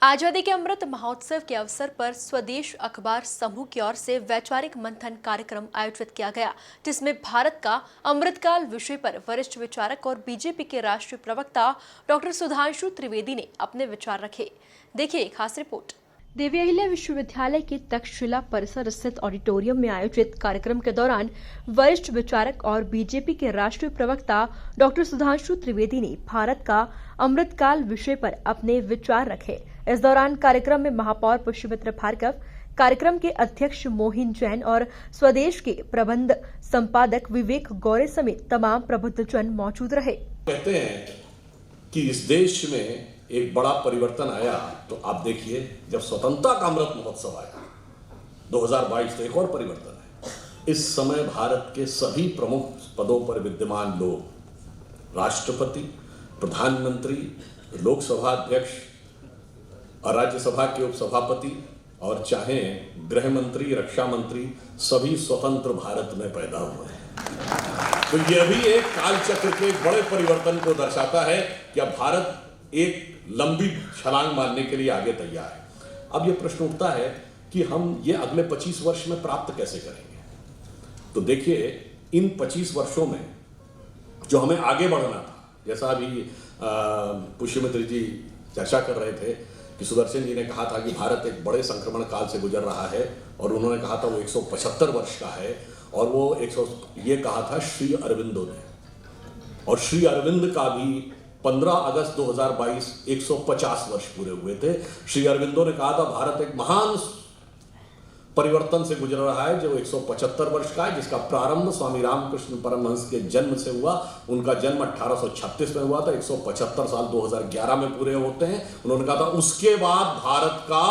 आजादी के अमृत महोत्सव के अवसर पर स्वदेश अखबार समूह की ओर से वैचारिक मंथन कार्यक्रम आयोजित किया गया, जिसमें भारत का अमृतकाल विषय पर वरिष्ठ विचारक और बीजेपी के राष्ट्रीय प्रवक्ता डॉक्टर सुधांशु त्रिवेदी ने अपने विचार रखे। देखिए एक खास रिपोर्ट। देवी अहिल्या विश्वविद्यालय के तक्षशिला परिसर स्थित ऑडिटोरियम में आयोजित कार्यक्रम के दौरान वरिष्ठ विचारक और बीजेपी के राष्ट्रीय प्रवक्ता डॉक्टर सुधांशु त्रिवेदी ने भारत का अमृतकाल विषय पर अपने विचार रखे। इस दौरान कार्यक्रम में महापौर पुष्यमित्र भार्गव, कार्यक्रम के अध्यक्ष मोहिन जैन और स्वदेश के प्रबंध संपादक विवेक गौरे समेत तमाम प्रबुद्धजन मौजूद रहे। कहते हैं कि इस देश में एक बड़ा परिवर्तन आया, तो आप देखिए जब स्वतंत्रता का अमृत महोत्सव आया 2022 तो एक और परिवर्तन है। इस समय भारत के सभी प्रमुख पदों पर विद्यमान लोग, राष्ट्रपति, प्रधानमंत्री, लोकसभा अध्यक्ष और राज्यसभा के उपसभापति और चाहे गृह मंत्री, रक्षा मंत्री, सभी स्वतंत्र भारत में पैदा हुए हैं। तो यह भी एक काल चक्र के बड़े परिवर्तन को दर्शाता है कि अब भारत एक लंबी छलांग मारने के लिए आगे तैयार है। अब यह प्रश्न उठता है कि हम ये अगले 25 वर्ष में प्राप्त कैसे करेंगे। तो देखिए, इन 25 वर्षों में जो हमें आगे बढ़ना था, जैसा अभी पुष्यमित्र जी चर्चा कर रहे थे कि सुदर्शन जी ने कहा था कि भारत एक बड़े संक्रमण काल से गुजर रहा है, और उन्होंने कहा था वो 175 वर्ष का है, और वो ये कहा था श्री अरविंदो ने, और श्री अरविंद का भी 15 अगस्त 2022 150 वर्ष पूरे हुए थे। श्री अरविंदो ने कहा था भारत एक महान परिवर्तन से गुजर रहा है जो 175 वर्ष का है, जिसका प्रारंभ स्वामी रामकृष्ण परमहंस के जन्म से हुआ। उनका जन्म 1836 में हुआ था, 175 साल 2011 में पूरे होते हैं। उन्होंने कहा था उसके बाद भारत का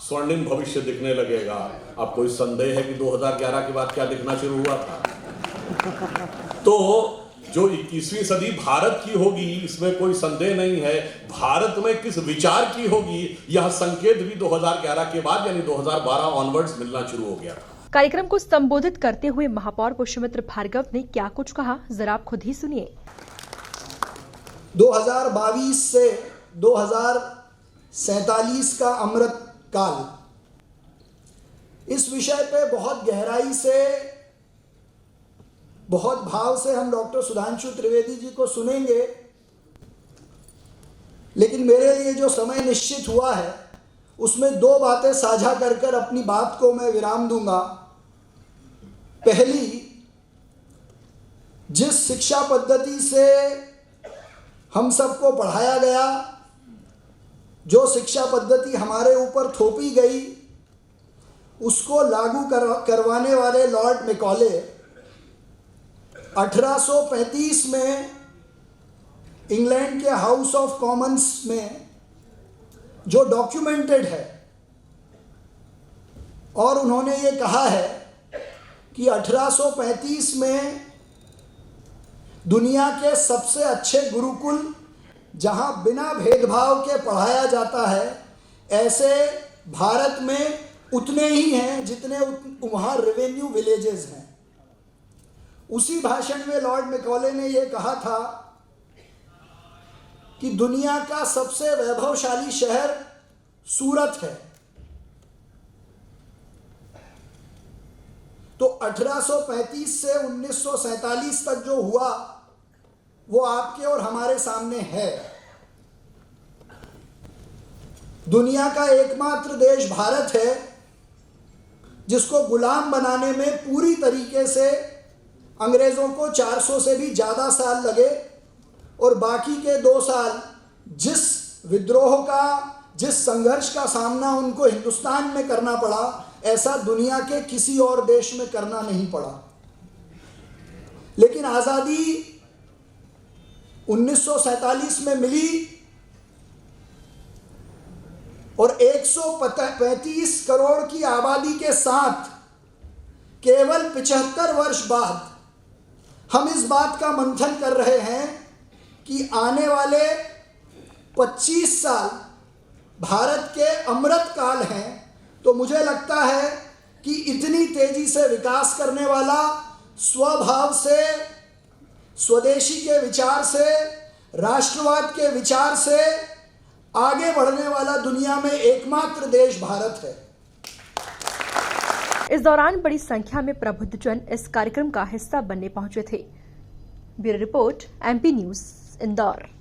स्वर्णिम भविष्य दिखने लगेगा। अब कोई संदेह है कि 2011 के बाद क्या दिखना शुरू हुआ था? तो जो 21वीं सदी भारत की होगी, इसमें कोई संदेह नहीं है। भारत में किस विचार की होगी, यह संकेत भी 2011 के बाद यानी 2012 ऑनवर्ड्स मिलना शुरू हो गया था। कार्यक्रम को संबोधित करते हुए महापौर पुष्यमित्र भार्गव ने क्या कुछ कहा, जरा आप खुद ही सुनिए। 2022 से 2047 का अमृत काल, इस विषय पे बहुत गहराई से, बहुत भाव से हम डॉक्टर सुधांशु त्रिवेदी जी को सुनेंगे। लेकिन मेरे लिए जो समय निश्चित हुआ है उसमें दो बातें साझा कर कर अपनी बात को मैं विराम दूंगा। पहली, जिस शिक्षा पद्धति से हम सबको पढ़ाया गया, जो शिक्षा पद्धति हमारे ऊपर थोपी गई, उसको लागू करवाने वाले लॉर्ड मैकॉले 1835 में इंग्लैंड के हाउस ऑफ कॉमन्स में जो डॉक्यूमेंटेड है, और उन्होंने ये कहा है कि 1835 में दुनिया के सबसे अच्छे गुरुकुल जहां बिना भेदभाव के पढ़ाया जाता है, ऐसे भारत में उतने ही हैं जितने वहाँ रेवेन्यू विलेजेस हैं। उसी भाषण में लॉर्ड मैकॉले ने यह कहा था कि दुनिया का सबसे वैभवशाली शहर सूरत है। तो 1835 से 1947 तक जो हुआ वो आपके और हमारे सामने है। दुनिया का एकमात्र देश भारत है जिसको गुलाम बनाने में पूरी तरीके से अंग्रेजों को 400 से भी ज़्यादा साल लगे, और बाकी के 2 साल जिस विद्रोह का, जिस संघर्ष का सामना उनको हिंदुस्तान में करना पड़ा, ऐसा दुनिया के किसी और देश में करना नहीं पड़ा। लेकिन आज़ादी 1947 में मिली, और 135 करोड़ की आबादी के साथ केवल 75 वर्ष बाद हम इस बात का मंथन कर रहे हैं कि आने वाले 25 साल भारत के अमृत काल हैं। तो मुझे लगता है कि इतनी तेजी से विकास करने वाला, स्वभाव से, स्वदेशी के विचार से, राष्ट्रवाद के विचार से आगे बढ़ने वाला दुनिया में एकमात्र देश भारत है। इस दौरान बड़ी संख्या में प्रबुद्धजन इस कार्यक्रम का हिस्सा बनने पहुंचे थे। Bureau report, MP news, Indore.